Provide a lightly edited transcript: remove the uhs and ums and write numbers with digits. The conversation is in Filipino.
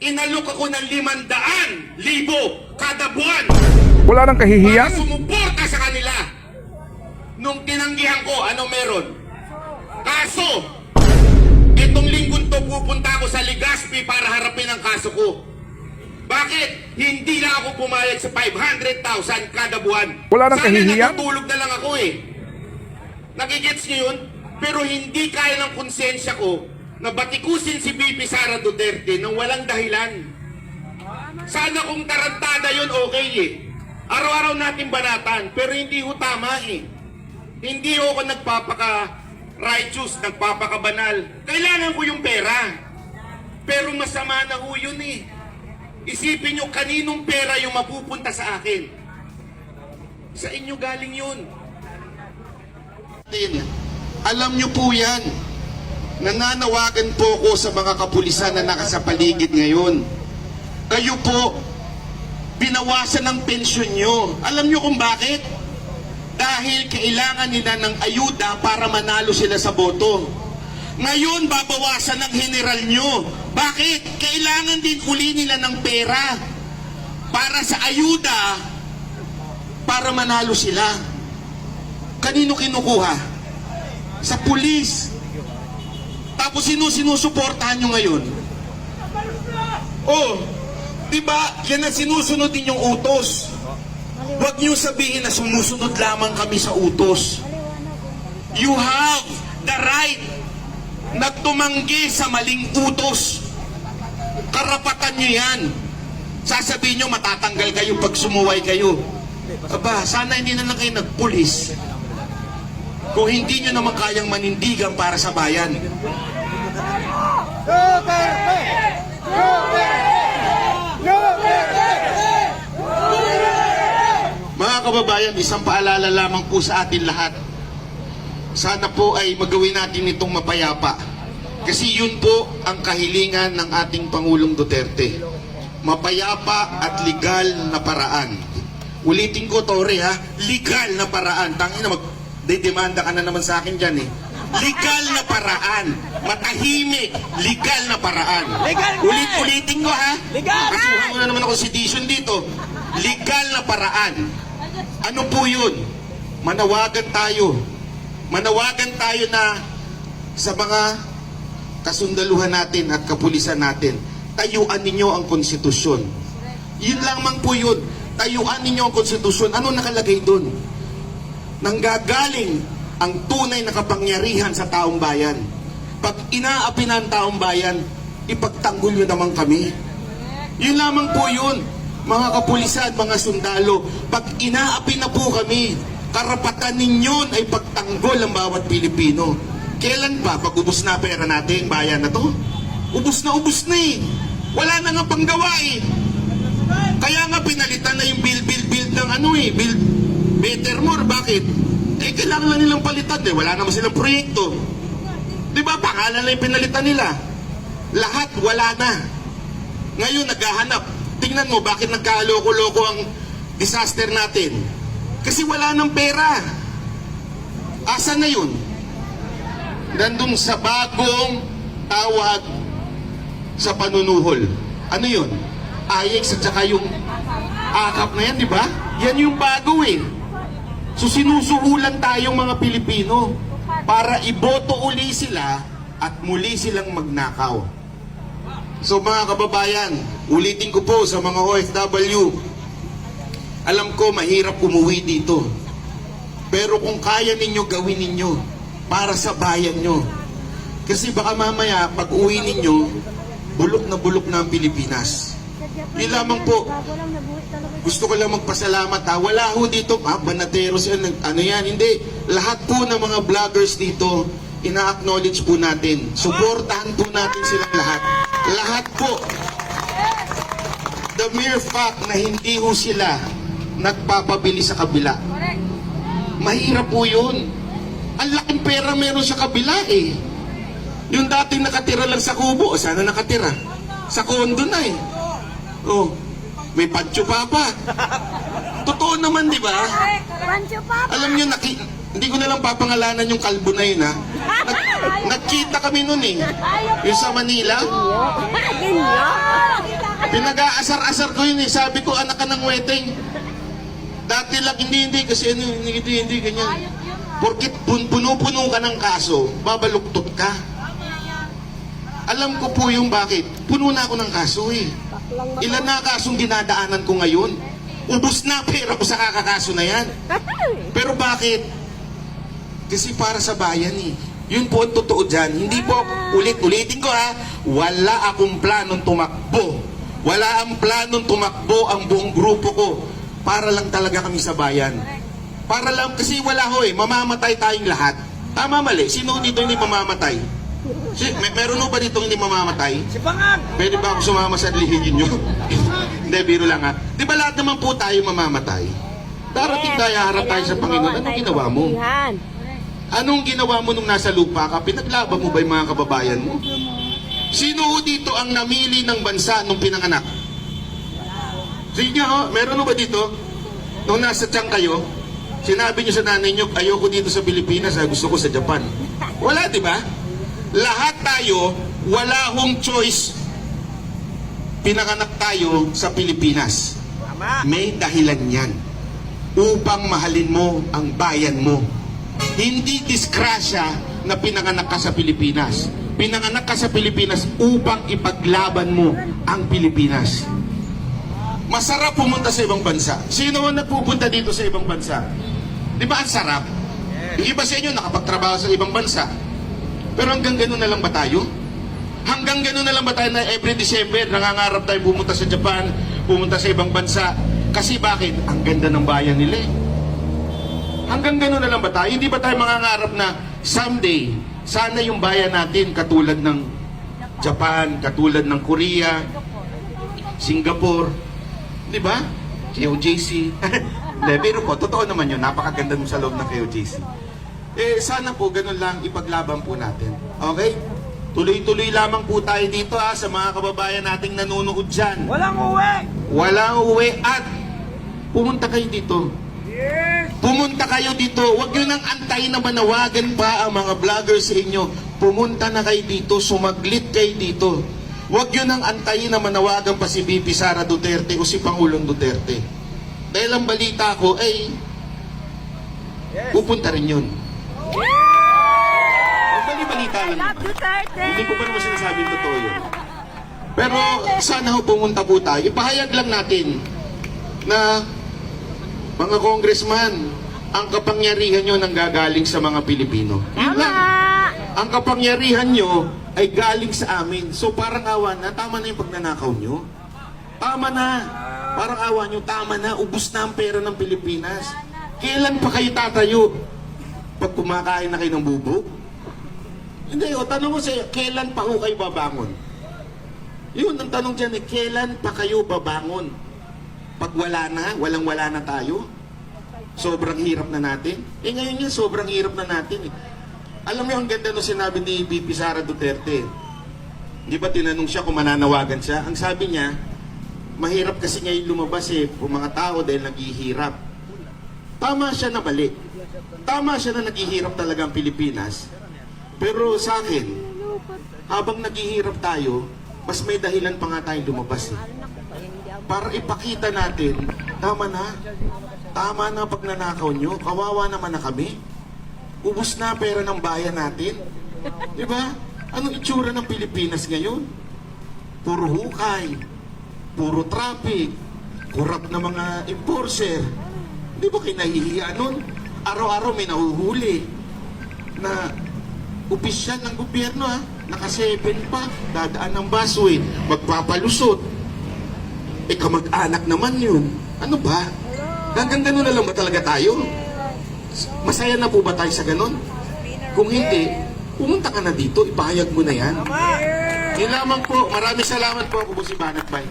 inalok ako ng 500,000 kada buwan Wala nang para kahihiyan. sumuporta sa kanila. Nung tinanggihan ko, ano meron? Kaso, itong linggong to pupunta ako sa Legazpi para harapin ang kaso ko. Bakit? Hindi na ako pumayag sa 500,000 kada buwan. Wala nang kahihiyan? Sana natutulog na lang ako eh. Nagigets nyo yun? Pero hindi kaya ng konsensya ko na batikusin si BP Sara Duterte nang walang dahilan. Sana kung tarantada yun, okay eh. Araw-araw natin banatan, pero hindi ho tama eh. Hindi ho ako nagpapaka-righteous, nagpapaka-banal. Kailangan ko yung pera. Pero masama na ho yun eh. Isipin nyo kaninong pera yung mapupunta sa akin. Sa inyo galing yun. Alam nyo po yan. Nananawagan po ko sa mga kapulisan na nakasapaligid ngayon. Kayo po, binawasan ng pensyon nyo. Alam nyo kung bakit? Dahil kailangan nila ng ayuda para manalo sila sa boto. Ngayon, babawasan ng general nyo. Bakit? Kailangan din uli nila ng pera para sa ayuda para manalo sila. Kanino kinukuha? Sa pulis. Tapos sinusuportahan nyo ngayon? Oh, diba? Yan ang sinusunod din yung utos. Huwag nyo sabihin na sumusunod lamang kami sa utos. You have the right na tumanggi sa maling utos. Karapatan nyo yan. Sasabihin nyo matatanggal kayo pag sumuway kayo. Aba, sana hindi na lang kayo nagpulis. Kung hindi nyo naman kayang manindigan para sa bayan. Mga kababayan, isang paalala lamang po sa atin lahat. Sana po ay magawin natin itong mapayapa. Kasi yun po ang kahilingan ng ating Pangulong Duterte. Mapayapa at legal na paraan. Ulitin ko, Tore, ha? Legal na paraan. Tangin na demanda ka na naman sa akin dyan eh. Legal na paraan. Matahimik. Legal na paraan. Ulitin ko ha. Kasuhan mo na naman ako sedition dito. Legal na paraan. Ano po yun? Manawagan tayo. Manawagan tayo na sa mga kasundaluhan natin at kapulisan natin. Tayuan ninyo ang konstitusyon. Yun lamang po yun. Tayuan ninyo ang konstitusyon. Ano nakalagay doon? Nanggagaling ang tunay na kapangyarihan sa taong bayan. Pag inaapi na ang taong bayan, ipagtanggol nyo naman kami. Yun lamang po yun, mga kapulisan, mga sundalo. Pag inaapi na po kami, karapatan ninyo ay pagtanggol ang bawat Pilipino. Kailan ba? Pag ubos na pera natin, bayan na to? Ubos na eh. Wala na nga panggawa eh. Kaya nga pinalitan na yung build ng build better more. Bakit? Eh, kailangan lang nilang palitan eh. Wala naman silang proyekto. Di ba? Pangalan na yung pinalitan nila. Lahat wala na. Ngayon, naghahanap. Tingnan mo, bakit nagkaloko-loko ang disaster natin? Kasi wala ng pera. Asa na yun? Nandun sa bagong tawag sa panunuhol. Ano yun? AIEX at saka yung AKAP na yan, di ba? Yan yung bago eh. So sinusuhulan tayong mga Pilipino para iboto uli sila at muli silang magnakaw. So mga kababayan, ulitin ko po sa mga OFW, alam ko mahirap umuwi dito. Pero kung kaya ninyo, gawin ninyo para sa bayan nyo. Kasi baka mamaya pag uwi ninyo, bulok na ang Pilipinas. Yun lamang po. Gusto ko lang magpasalamat ha. Wala ho dito, banateros yan, ano yan, hindi. Lahat po ng mga vloggers dito, ina-acknowledge po natin. Suportahan po natin silang lahat. Lahat po. The mere fact na hindi ho sila nagpapabili sa kabila. Mahirap po yun. Ang laking pera meron sa kabila eh. Yung dating nakatira lang sa kubo, sana nakatira. Sa kondo na eh. Oh, may Pancho Papa. Totoo naman, di ba? Pancho Papa. Alam niyo, Hindi ko na lang papangalanan yung kalbo na yun, ha? Nagkita kami nun, eh. Yung sa Manila. Pinag-aasar-asar ko yun, eh. Sabi ko, anak ka ng wedding. Dati lang, hindi, kasi ano, hindi, ganyan. Porkit puno-puno ka ng kaso, babaluktot ka. Alam ko po yung bakit. Puno na ako ng kaso, eh. Ilan na kasong dinadaanan ko ngayon? Ubus na pera ko sa kakakaso na yan. Pero bakit? Kasi para sa bayan, eh. Yun po ang totoo dyan. Hindi po, ulitin ko, ha, wala akong planong tumakbo. Wala ang planong tumakbo ang buong grupo ko. Para lang talaga kami sa bayan. Para lang, kasi wala ho, eh, mamamatay tayong lahat. Tama, mali. Sino dito hindi mamamatay? Meron ho ba dito hindi mamamatay? Si Pangag! Pwede ba ako sumama sa lihin nyo? Hindi, biro lang, ha. Di ba lahat naman po tayo mamamatay? Darating tayo, harap tayo sa Panginoon. Anong ginawa mo? Anong ginawa mo nung nasa lupa ka? Pinaglaban mo ba yung mga kababayan mo? Sino ho dito ang namili ng bansa nung pinanganak? Sige ho, meron ho ba dito? Nung nasa tiyan kayo, sinabi nyo sa nanay nyo, ayoko dito sa Pilipinas, gusto ko sa Japan. Wala, di ba? Lahat tayo, wala hong choice. Pinanganak tayo sa Pilipinas. May dahilan yan. Upang mahalin mo ang bayan mo. Hindi disgrasya na pinanganak ka sa Pilipinas. Pinanganak ka sa Pilipinas upang ipaglaban mo ang Pilipinas. Masarap pumunta sa ibang bansa. Sino ang nagpupunta dito sa ibang bansa? Di ba ang sarap? Yung iba sa inyo nakapagtrabaho sa ibang bansa. Pero hanggang gano'n na lang ba tayo? Hanggang gano'n na lang ba tayo na every December nangangarap tayo pumunta sa Japan, pumunta sa ibang bansa? Kasi bakit? Ang ganda ng bayan nila, eh. Hanggang gano'n na lang ba tayo? Hindi ba tayo mangangarap na someday, sana yung bayan natin katulad ng Japan, katulad ng Korea, Singapore, di ba? KOJC. Pero po, totoo naman yun, napakaganda mo sa loob ng KOJC. Eh, sana po, ganun lang, ipaglaban po natin. Okay? Tuloy-tuloy lamang po tayo dito, ha, sa mga kababayan nating nanonood dyan. Walang uwi! Walang uwi at pumunta kayo dito. Pumunta kayo dito. Huwag nyo nang antayin na manawagan pa ang mga vloggers sa inyo. Pumunta na kayo dito, sumaglit kayo dito. Huwag nyo nang antayin na manawagan pa si VP Sara Duterte o si Pangulong Duterte. Dahil ang balita ko ay pupunta rin yun. Ang bali-balita lang naman. Hindi ko pa naman sinasabing totoo yun. Pero sana ho pumunta po tayo. Ipahayag lang natin na mga congressman, ang kapangyarihan nyo nanggagaling sa mga Pilipino. Yun lang. Ang kapangyarihan nyo ay galing sa amin. So parang awa na, tama na yung pagnanakaw nyo. Tama na. Parang awa nyo, tama na. Ubus na ang pera ng Pilipinas. Kailan pa kayo tatayo? Pag kumakain na kayo ng bubog? Hindi, o tanong ko sa'yo, kailan pa ho kayo babangon? Yun, ang tanong dyan, kailan pa kayo babangon? Pag wala na, walang-wala na tayo? Sobrang hirap na natin? Eh ngayon yan, sobrang hirap na natin, eh. Alam mo yung ganda nung sinabi ni VP Sara Duterte. Di ba tinanong siya kung mananawagan siya? Ang sabi niya, mahirap kasi ngayon lumabas kung mga tao dahil naghihirap. Tama siya na mali. Tama siya na naghihirap talaga ang Pilipinas. Pero sa akin, habang naghihirap tayo, mas may dahilan pa nga tayong lumabas, eh. Para ipakita natin, tama na pagnanakaw nyo, kawawa naman na kami. Ubus na pera ng bayan natin. Di ba? Anong itsura ng Pilipinas ngayon? Puro hukay, puro traffic, kurap na mga enforcer. Di ba kayo nahihiya nun? Araw-araw may nahuhuli na opisyal ng gobyerno, ha? Naka-7 pa, dadaan ng busway, magpapalusot. Kamag-anak naman yun. Ano ba? Hanggang ganun na lang ba talaga tayo? Masaya na po ba tayo sa ganun? Kung hindi, pumunta ka na dito, ipahayag mo na yan. Yun lamang po. Maraming salamat po. Ako po si Banat Bay.